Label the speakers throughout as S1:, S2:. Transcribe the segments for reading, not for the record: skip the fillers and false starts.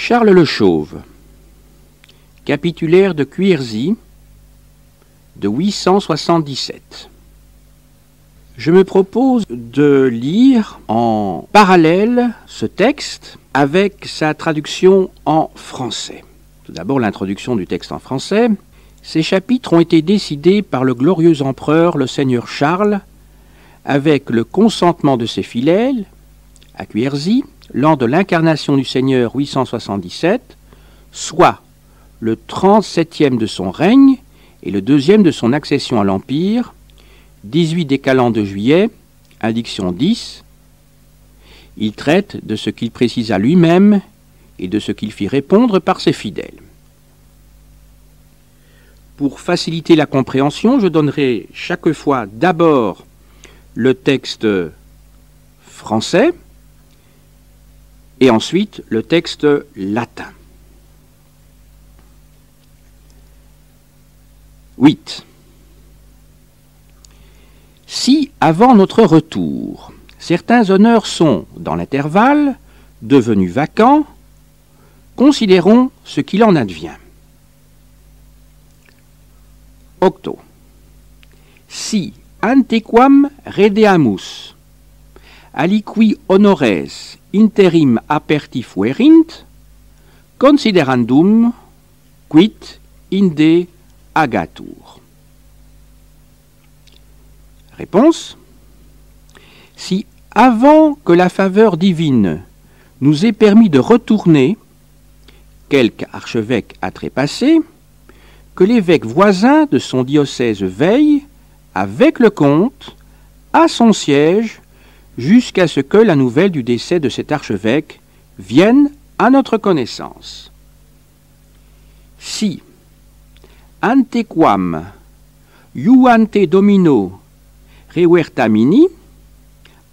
S1: Charles le Chauve, capitulaire de Cuirzy de 877. Je me propose de lire en parallèle ce texte avec sa traduction en français. Tout d'abord l'introduction du texte en français. Ces chapitres ont été décidés par le glorieux empereur, le seigneur Charles, avec le consentement de ses fidèles, à Cuirzy, lors de l'incarnation du Seigneur 877, soit le 37e de son règne et le 2e de son accession à l'Empire, 18 décalants de juillet, indiction 10. Il traite de ce qu'il précisa lui-même et de ce qu'il fit répondre par ses fidèles. Pour faciliter la compréhension, je donnerai chaque fois d'abord le texte français et ensuite le texte latin. 8. Si, avant notre retour, certains honneurs sont, dans l'intervalle, devenus vacants, considérons ce qu'il en advient. Octo. Si antequam redeamus, aliqui honores interim aperti fuerint, considerandum quid inde agatur. Réponse. Si avant que la faveur divine nous ait permis de retourner, quelque archevêque a trépassé, que l'évêque voisin de son diocèse veille, avec le comte, à son siège, jusqu'à ce que la nouvelle du décès de cet archevêque vienne à notre connaissance. Si antequam iuante domino revertamini,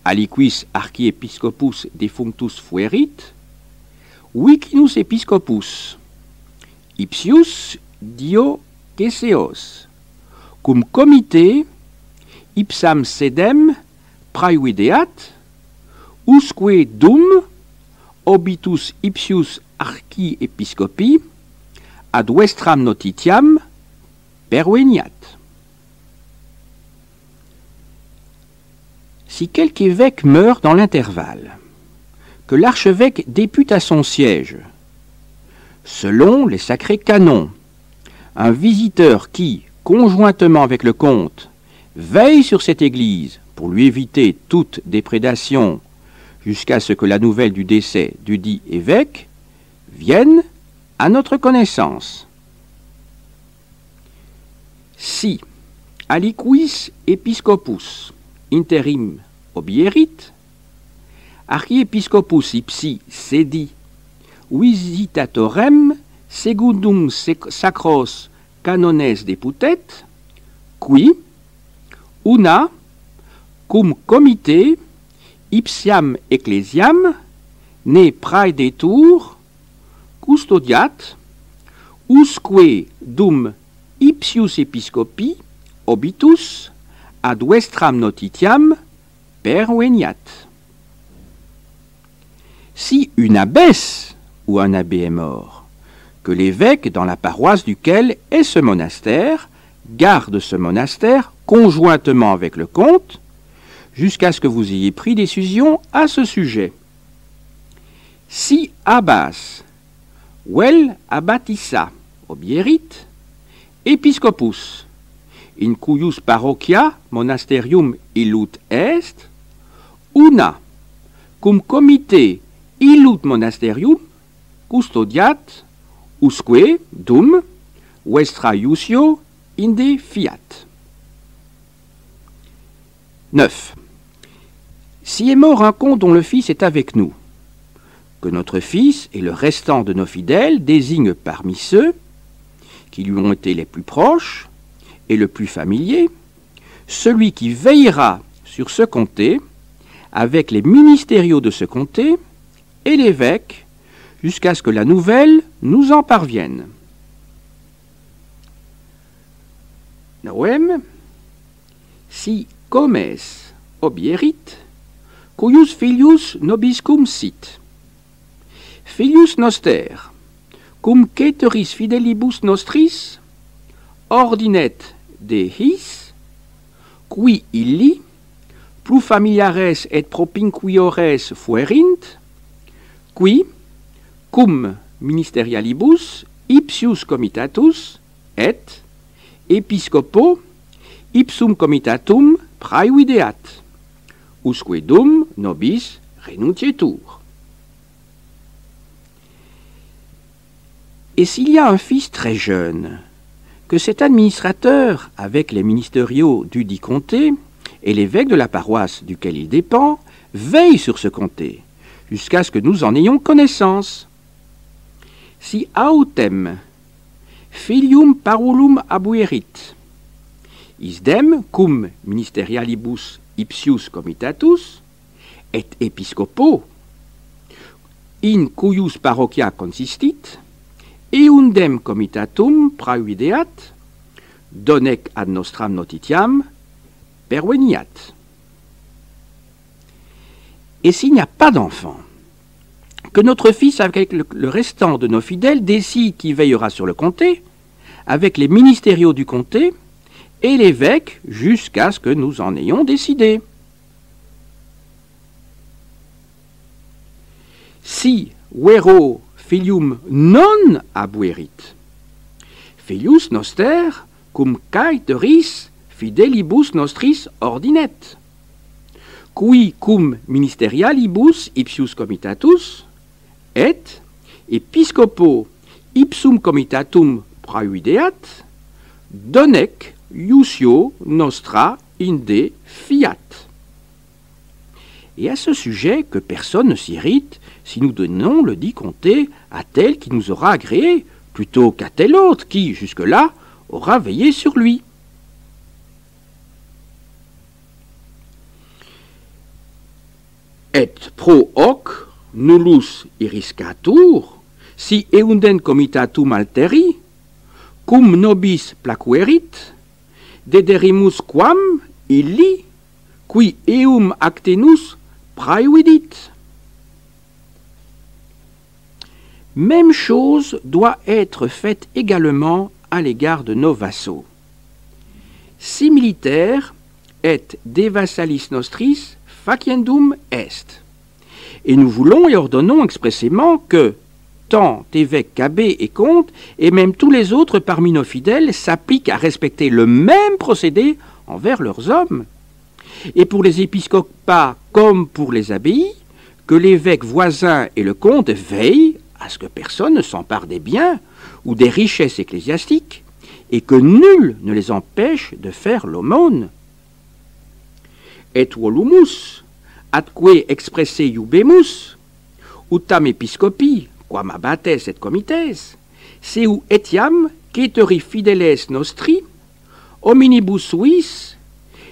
S1: aliquis archiepiscopus defunctus fuerit, vicinus episcopus, ipsius dio Ceseos, cum comite ipsam sedem praevideat, usque dum obitus ipsius archiepiscopi ad vestram notitiam perveniat. Si quelque évêque meurt dans l'intervalle, que l'archevêque députe à son siège, selon les sacrés canons, un visiteur qui, conjointement avec le comte, veille sur cette église pour lui éviter toute déprédation jusqu'à ce que la nouvelle du décès du dit évêque vienne à notre connaissance. Si aliquis episcopus interim obierit, archiepiscopus ipsi sedi visitatorem secundum sacros canones deputet, qui una cum comite ipsiam ecclesiam ne praedetur custodiat, usque dum ipsius episcopi obitus ad vestram notitiam perveniat. Si une abbesse ou un abbé est mort, que l'évêque dans la paroisse duquel est ce monastère garde ce monastère conjointement avec le comte jusqu'à ce que vous ayez pris décision à ce sujet. Si abbas vel abbatissa obierit, episcopus in cuius parochia monasterium illut est, una cum comite illut monasterium custodiat, usque dum vestra iusio inde fiat. 9. Si est mort un comte dont le fils est avec nous, que notre fils et le restant de nos fidèles désignent parmi ceux qui lui ont été les plus proches et le plus familier, celui qui veillera sur ce comté avec les ministériaux de ce comté et l'évêque jusqu'à ce que la nouvelle nous en parvienne. Noem, si comes obierit, cuius filius nobiscum sit, Filius noster, cum ceteris fidelibus nostris, ordinet de his, qui illi, plus familiares et propinquiores fuerint, qui, cum ministerialibus ipsius comitatus, et, episcopo, ipsum comitatum praevideat, usque dum nobis renutietur. Et s'il y a un fils très jeune, que cet administrateur, avec les ministériaux du dit comté et l'évêque de la paroisse duquel il dépend, veille sur ce comté, jusqu'à ce que nous en ayons connaissance. Si autem filium parulum abuerit, isdem cum ministerialibus ipsius comitatus, et episcopo, in cuius parochia consistit, eundem comitatum praevideat, donec ad nostram notitiam perveniat. Et s'il n'y a pas d'enfant, que notre fils, avec le restant de nos fidèles, décide qui veillera sur le comté, avec les ministériaux du comté et l'évêque, jusqu'à ce que nous en ayons décidé. Si vero filium non abuerit, filius noster cum caeteris fidelibus nostris ordinet, qui cum ministerialibus ipsius comitatus, et episcopo ipsum comitatum praevideat, donec iusio nostra inde fiat. Et à ce sujet, que personne ne s'irrite si nous donnons le dit comté à tel qui nous aura agréé, plutôt qu'à tel autre qui, jusque-là, aura veillé sur lui. Et pro hoc nullus iriscatur, si eunden comitatum alteri, cum nobis placuerit, dederimus quam illi, qui eum actenus praevidit. Même chose doit être faite également à l'égard de nos vassaux. Si militaire et de vassalis nostris faciendum est. Et nous voulons et ordonnons expressément que tant évêques qu'abbés et comtes, et même tous les autres parmi nos fidèles, s'appliquent à respecter le même procédé envers leurs hommes. Et pour les épiscopats comme pour les abbayes, que l'évêque voisin et le comte veillent à ce que personne ne s'empare des biens ou des richesses ecclésiastiques, et que nul ne les empêche de faire l'aumône. Et volumus, atque expresse iubemus, utam episcopi, quam abbates et comites, seu etiam ceteri fideles nostri, hominibus suis,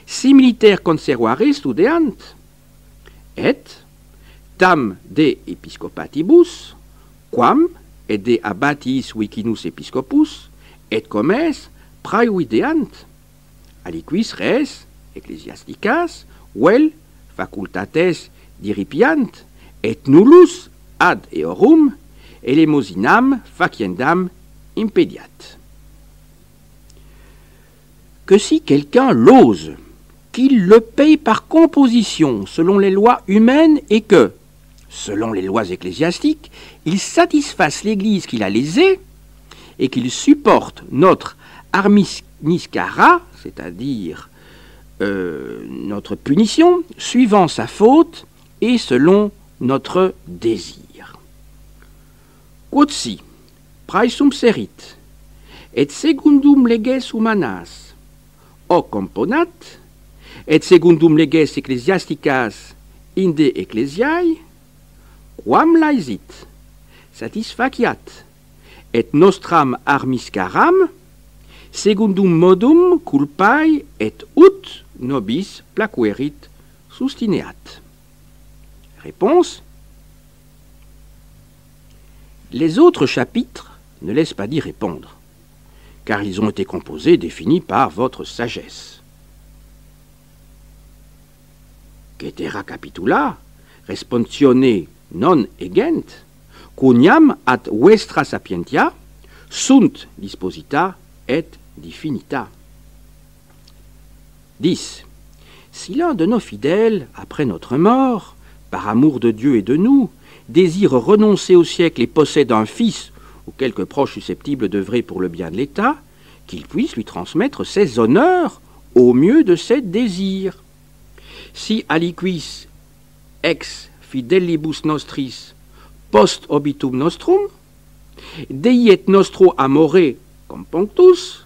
S1: similiter conservare studeant, et tam de episcopatibus, quam et de abbatis vicinus episcopus, et comes praevideant, aliquis res ecclesiasticas, vel facultates diripiant, et nullus ad eorum elemosinam faciendam impediat. Que si quelqu'un l'ose, qu'il le paye par composition selon les lois humaines et que, selon les lois ecclésiastiques, il satisfasse l'Église qu'il a lésée et qu'il supporte notre armiscara, c'est-à-dire notre punition, suivant sa faute et selon notre désir. Quodsi praesum serit, et secundum leges humanas, hoc componat, et secundum leges ecclesiasticas inde ecclesiae, quam laesit, satisfaciat, et nostram armiscaram, secundum modum culpae et ut nobis placuerit sustineat. Réponse. Les autres chapitres ne laissent pas d'y répondre, car ils ont été composés et définis par votre sagesse. Cetera capitula responsione non egent, quoniam ad vestra sapientia sunt disposita et definita. 10. Si l'un de nos fidèles, après notre mort, par amour de Dieu et de nous, désire renoncer au siècle et possède un fils ou quelque proche susceptible d'œuvrer pour le bien de l'État, qu'il puisse lui transmettre ses honneurs au mieux de ses désirs. Si aliquis ex fidelibus nostris post obitum nostrum, dei et nostro amore compunctus,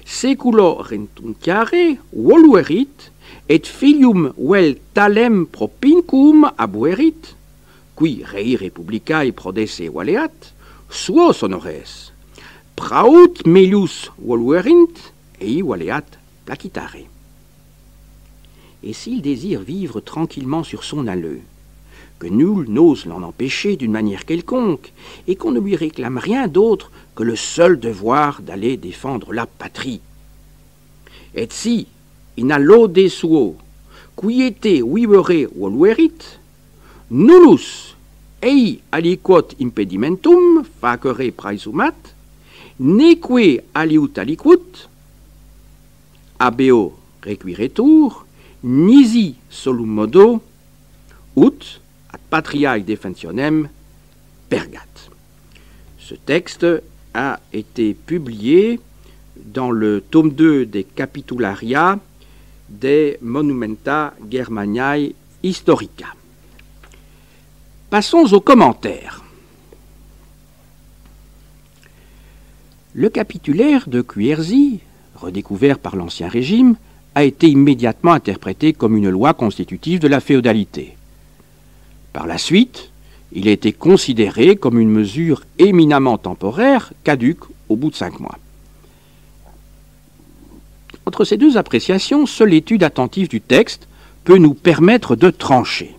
S1: seculo rentunciare voluerit, et filium vel talem propincum abuerit, qui rei republicae prodesse valeat, suos honores, praut melius voluerint, ei valeat placitare. Et s'il désire vivre tranquillement sur son alleu, que nul n'ose l'en empêcher d'une manière quelconque, et qu'on ne lui réclame rien d'autre que le seul devoir d'aller défendre la patrie. Et si, in allode suo, quiete vivere voluerit, nullus ei aliquot impedimentum facere praesumat, neque aliut aliquut, abeo requiretur, nisi solum modo, ut ad patriae defensionem pergat. Ce texte a été publié dans le tome 2 des Capitularia des Monumenta Germaniae Historica. Passons aux commentaires. Le capitulaire de Quierzy, redécouvert par l'Ancien Régime, a été immédiatement interprété comme une loi constitutive de la féodalité. Par la suite, il a été considéré comme une mesure éminemment temporaire, caduque au bout de 5 mois. Entre ces deux appréciations, seule l'étude attentive du texte peut nous permettre de trancher.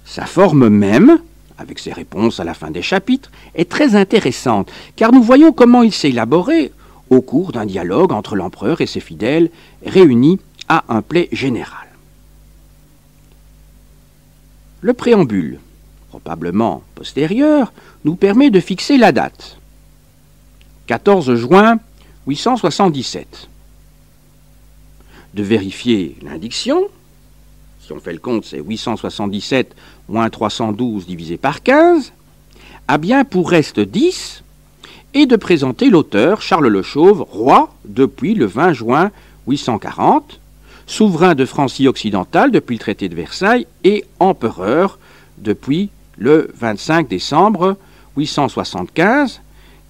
S1: Sa forme même, avec ses réponses à la fin des chapitres, est très intéressante, car nous voyons comment il s'est élaboré au cours d'un dialogue entre l'empereur et ses fidèles, réunis à un plaid général. Le préambule, probablement postérieur, nous permet de fixer la date. 14 juin 877. De vérifier l'indiction. Si on fait le compte, c'est 877 moins 312 divisé par 15, a bien pour reste 10, et de présenter l'auteur, Charles le Chauve, roi depuis le 20 juin 840, souverain de Francie occidentale depuis le traité de Versailles et empereur depuis le 25 décembre 875,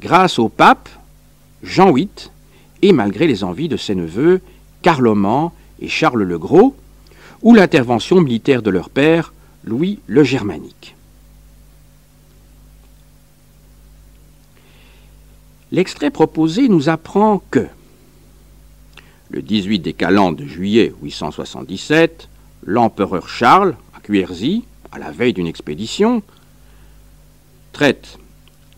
S1: grâce au pape Jean VIII et malgré les envies de ses neveux Carloman et Charles le Gros, ou l'intervention militaire de leur père, Louis le Germanique. L'extrait proposé nous apprend que, le 18 des calendes de juillet 877, l'empereur Charles, à Quierzy, à la veille d'une expédition, traite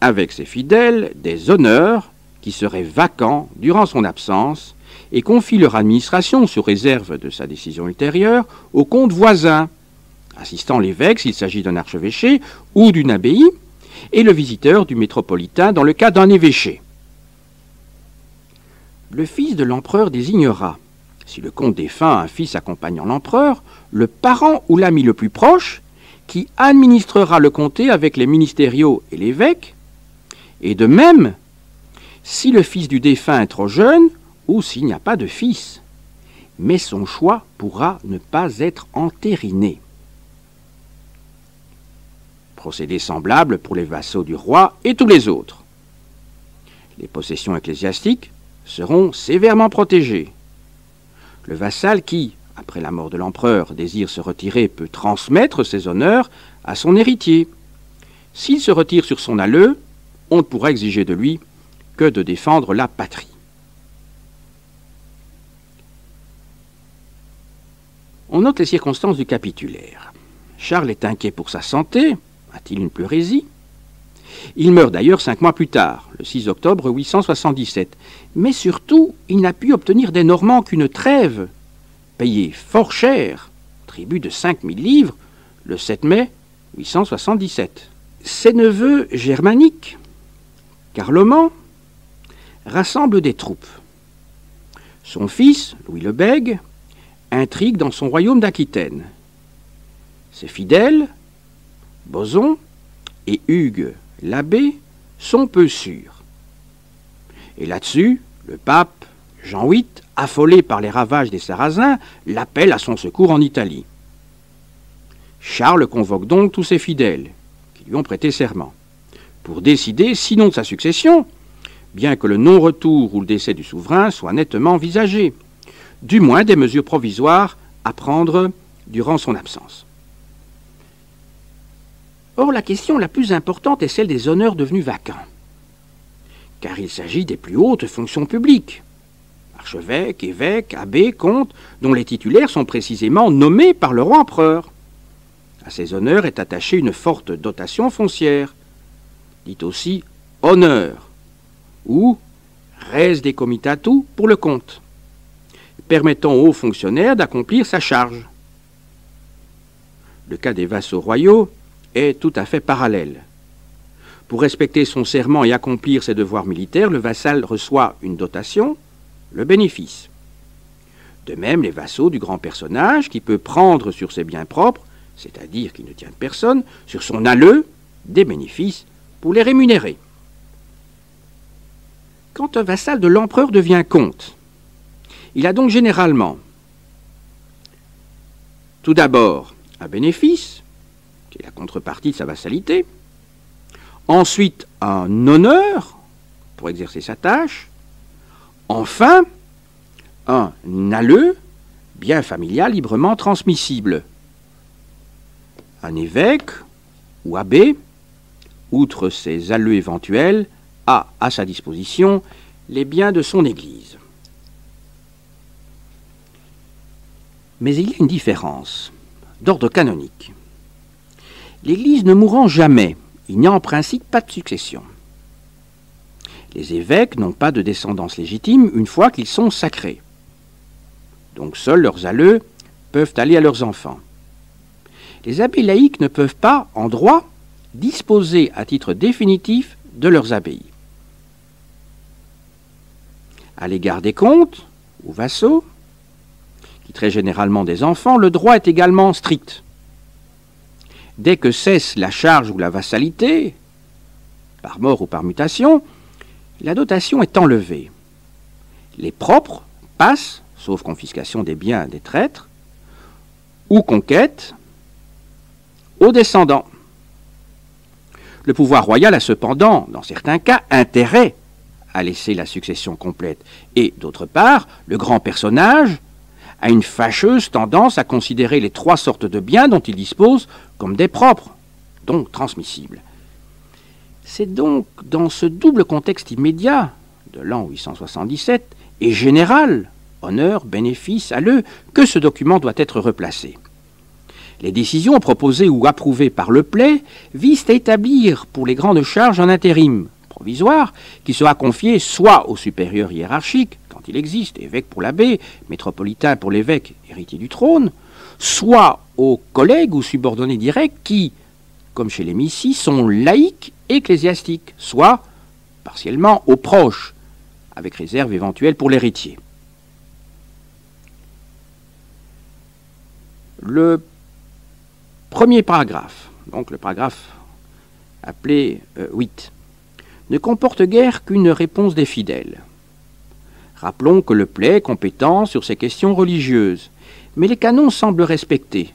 S1: avec ses fidèles des honneurs qui seraient vacants durant son absence et confie leur administration, sous réserve de sa décision ultérieure, aux comtes voisins, assistant l'évêque s'il s'agit d'un archevêché ou d'une abbaye, et le visiteur du métropolitain dans le cas d'un évêché. Le fils de l'empereur désignera, si le comte défunt a un fils accompagnant l'empereur, le parent ou l'ami le plus proche, qui administrera le comté avec les ministériaux et l'évêque, et de même, si le fils du défunt est trop jeune, ou s'il n'y a pas de fils, mais son choix pourra ne pas être entériné. Procédé semblable pour les vassaux du roi et tous les autres. Les possessions ecclésiastiques seront sévèrement protégées. Le vassal qui, après la mort de l'empereur, désire se retirer peut transmettre ses honneurs à son héritier. S'il se retire sur son alleu, on ne pourra exiger de lui que de défendre la patrie. On note les circonstances du capitulaire. Charles est inquiet pour sa santé. A-t-il une pleurésie? Il meurt d'ailleurs 5 mois plus tard, le 6 octobre 877. Mais surtout, il n'a pu obtenir des Normands qu'une trêve, payée fort cher, tribut de 5000 livres, le 7 mai 877. Ses neveux germaniques, Carloman, rassemblent des troupes. Son fils, Louis le Bègue, intrigue dans son royaume d'Aquitaine. Ses fidèles, Boson et Hugues l'abbé, sont peu sûrs. Et là-dessus, le pape Jean VIII, affolé par les ravages des Sarrasins, l'appelle à son secours en Italie. Charles convoque donc tous ses fidèles, qui lui ont prêté serment, pour décider sinon de sa succession, bien que le non-retour ou le décès du souverain soit nettement envisagé, du moins des mesures provisoires à prendre durant son absence. Or, la question la plus importante est celle des honneurs devenus vacants, car il s'agit des plus hautes fonctions publiques, archevêques, évêques, abbés, comtes, dont les titulaires sont précisément nommés par le roi empereur. À ces honneurs est attachée une forte dotation foncière, dite aussi honneur, ou res de comitatu pour le comte, permettant aux hauts fonctionnaires d'accomplir sa charge. Le cas des vassaux royaux est tout à fait parallèle. Pour respecter son serment et accomplir ses devoirs militaires, le vassal reçoit une dotation, le bénéfice. De même, les vassaux du grand personnage, qui peut prendre sur ses biens propres, c'est-à-dire qui ne tient de personne, sur son alleu, des bénéfices pour les rémunérer. Quand un vassal de l'empereur devient comte, il a donc généralement, tout d'abord, un bénéfice, qui est la contrepartie de sa vassalité, ensuite un honneur pour exercer sa tâche, enfin un alleu, bien familial librement transmissible. Un évêque ou abbé, outre ses alleux éventuels, a à sa disposition les biens de son Église. Mais il y a une différence d'ordre canonique. L'Église ne mourant jamais, il n'y a en principe pas de succession. Les évêques n'ont pas de descendance légitime une fois qu'ils sont sacrés. Donc seuls leurs alleux peuvent aller à leurs enfants. Les abbés laïcs ne peuvent pas, en droit, disposer à titre définitif de leurs abbayes. À l'égard des comtes ou vassaux, qui très généralement des enfants, le droit est également strict. Dès que cesse la charge ou la vassalité, par mort ou par mutation, la dotation est enlevée. Les propres passent, sauf confiscation des biens des traîtres, ou conquête, aux descendants. Le pouvoir royal a cependant, dans certains cas, intérêt à laisser la succession complète. Et, d'autre part, le grand personnage a une fâcheuse tendance à considérer les trois sortes de biens dont il dispose comme des propres, donc transmissibles. C'est donc dans ce double contexte immédiat de l'an 877 et général, honneur, bénéfice, alleux, que ce document doit être replacé. Les décisions proposées ou approuvées par le Play visent à établir pour les grandes charges un intérim provisoire qui sera confié soit au supérieur hiérarchique, quand il existe, évêque pour l'abbé, métropolitain pour l'évêque, héritier du trône, soit aux collègues ou subordonnés directs qui, comme chez les missies, sont laïcs ecclésiastiques, soit partiellement aux proches, avec réserve éventuelle pour l'héritier. Le premier paragraphe, donc le paragraphe appelé 8, ne comporte guère qu'une réponse des fidèles. Rappelons que le Play est compétent sur ces questions religieuses, mais les canons semblent respectés.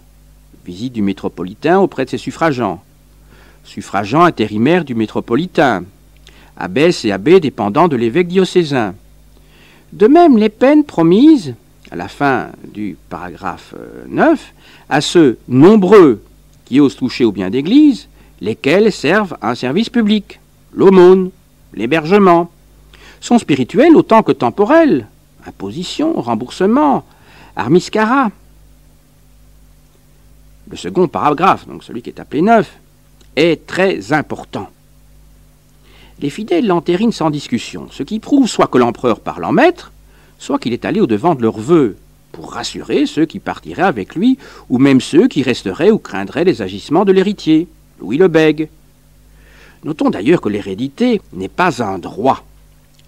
S1: Visite du métropolitain auprès de ses suffragants, suffragants intérimaires du métropolitain, abbesses et abbés dépendants de l'évêque diocésain. De même, les peines promises, à la fin du paragraphe 9, à ceux nombreux qui osent toucher aux biens d'église, lesquels servent à un service public, l'aumône, l'hébergement, sont spirituels autant que temporels, imposition, remboursement, armiscara. Le second paragraphe, donc celui qui est appelé 9, est très important. Les fidèles l'entérinent sans discussion, ce qui prouve soit que l'empereur parle en maître, soit qu'il est allé au-devant de leurs vœux, pour rassurer ceux qui partiraient avec lui, ou même ceux qui resteraient ou craindraient les agissements de l'héritier, Louis le Bègue, Notons d'ailleurs que l'hérédité n'est pas un droit,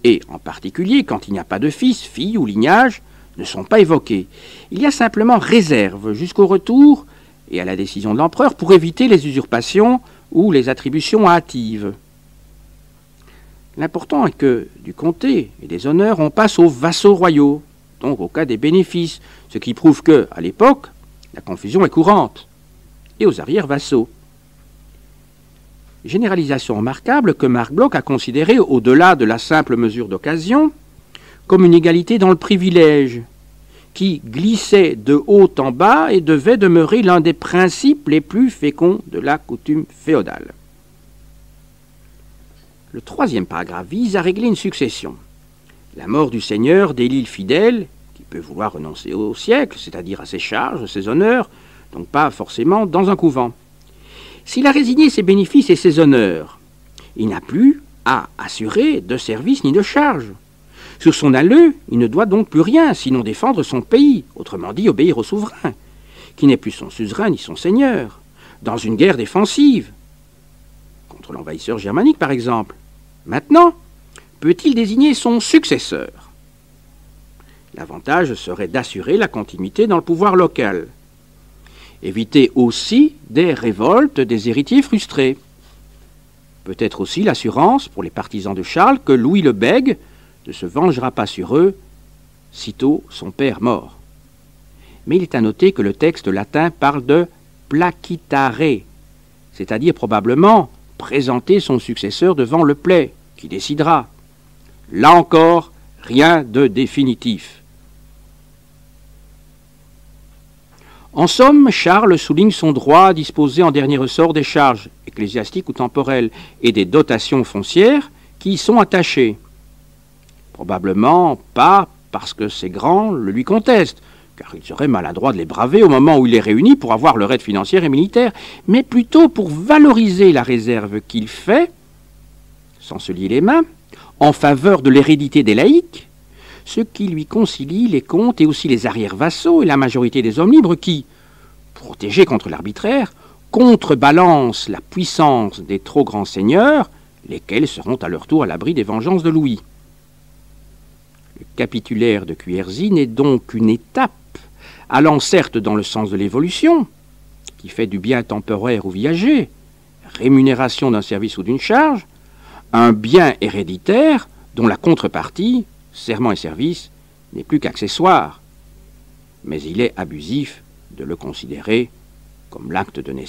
S1: et en particulier quand il n'y a pas de fils, fille ou lignage, ne sont pas évoqués. Il y a simplement réserve jusqu'au retour et à la décision de l'empereur pour éviter les usurpations ou les attributions hâtives. L'important est que du comté et des honneurs, on passe aux vassaux royaux, donc au cas des bénéfices, ce qui prouve que, à l'époque, la confusion est courante, et aux arrière-vassaux. Généralisation remarquable que Marc Bloch a considérée, au-delà de la simple mesure d'occasion, comme une égalité dans le privilège, qui glissait de haut en bas et devait demeurer l'un des principes les plus féconds de la coutume féodale. Le troisième paragraphe vise à régler une succession. La mort du seigneur délie le fidèle, qui peut vouloir renoncer au siècle, c'est-à-dire à ses charges, ses honneurs, donc pas forcément dans un couvent. S'il a résigné ses bénéfices et ses honneurs, il n'a plus à assurer de service ni de charge. Sur son alleu, il ne doit donc plus rien, sinon défendre son pays, autrement dit obéir au souverain, qui n'est plus son suzerain ni son seigneur, dans une guerre défensive, contre l'envahisseur germanique par exemple. Maintenant, peut-il désigner son successeur? L'avantage serait d'assurer la continuité dans le pouvoir local. Éviter aussi des révoltes des héritiers frustrés. Peut-être aussi l'assurance pour les partisans de Charles que Louis le Bègue ne se vengera pas sur eux, sitôt son père mort. Mais il est à noter que le texte latin parle de placitare, c'est-à-dire probablement présenter son successeur devant le play, qui décidera. Là encore, rien de définitif. En somme, Charles souligne son droit à disposer en dernier ressort des charges ecclésiastiques ou temporelles et des dotations foncières qui y sont attachées. Probablement pas parce que ses grands le lui contestent, car il serait maladroit de les braver au moment où il les réunit pour avoir leur aide financière et militaire, mais plutôt pour valoriser la réserve qu'il fait, sans se lier les mains, en faveur de l'hérédité des laïcs, ce qui lui concilie les comtes et aussi les arrière-vassaux et la majorité des hommes libres qui, protégés contre l'arbitraire, contrebalancent la puissance des trop grands seigneurs, lesquels seront à leur tour à l'abri des vengeances de Louis. Le capitulaire de Cuirzy n'est donc une étape, allant certes dans le sens de l'évolution, qui fait du bien temporaire ou viager, rémunération d'un service ou d'une charge, un bien héréditaire dont la contrepartie, serment et service, n'est plus qu'accessoire, mais il est abusif de le considérer comme l'acte de naissance.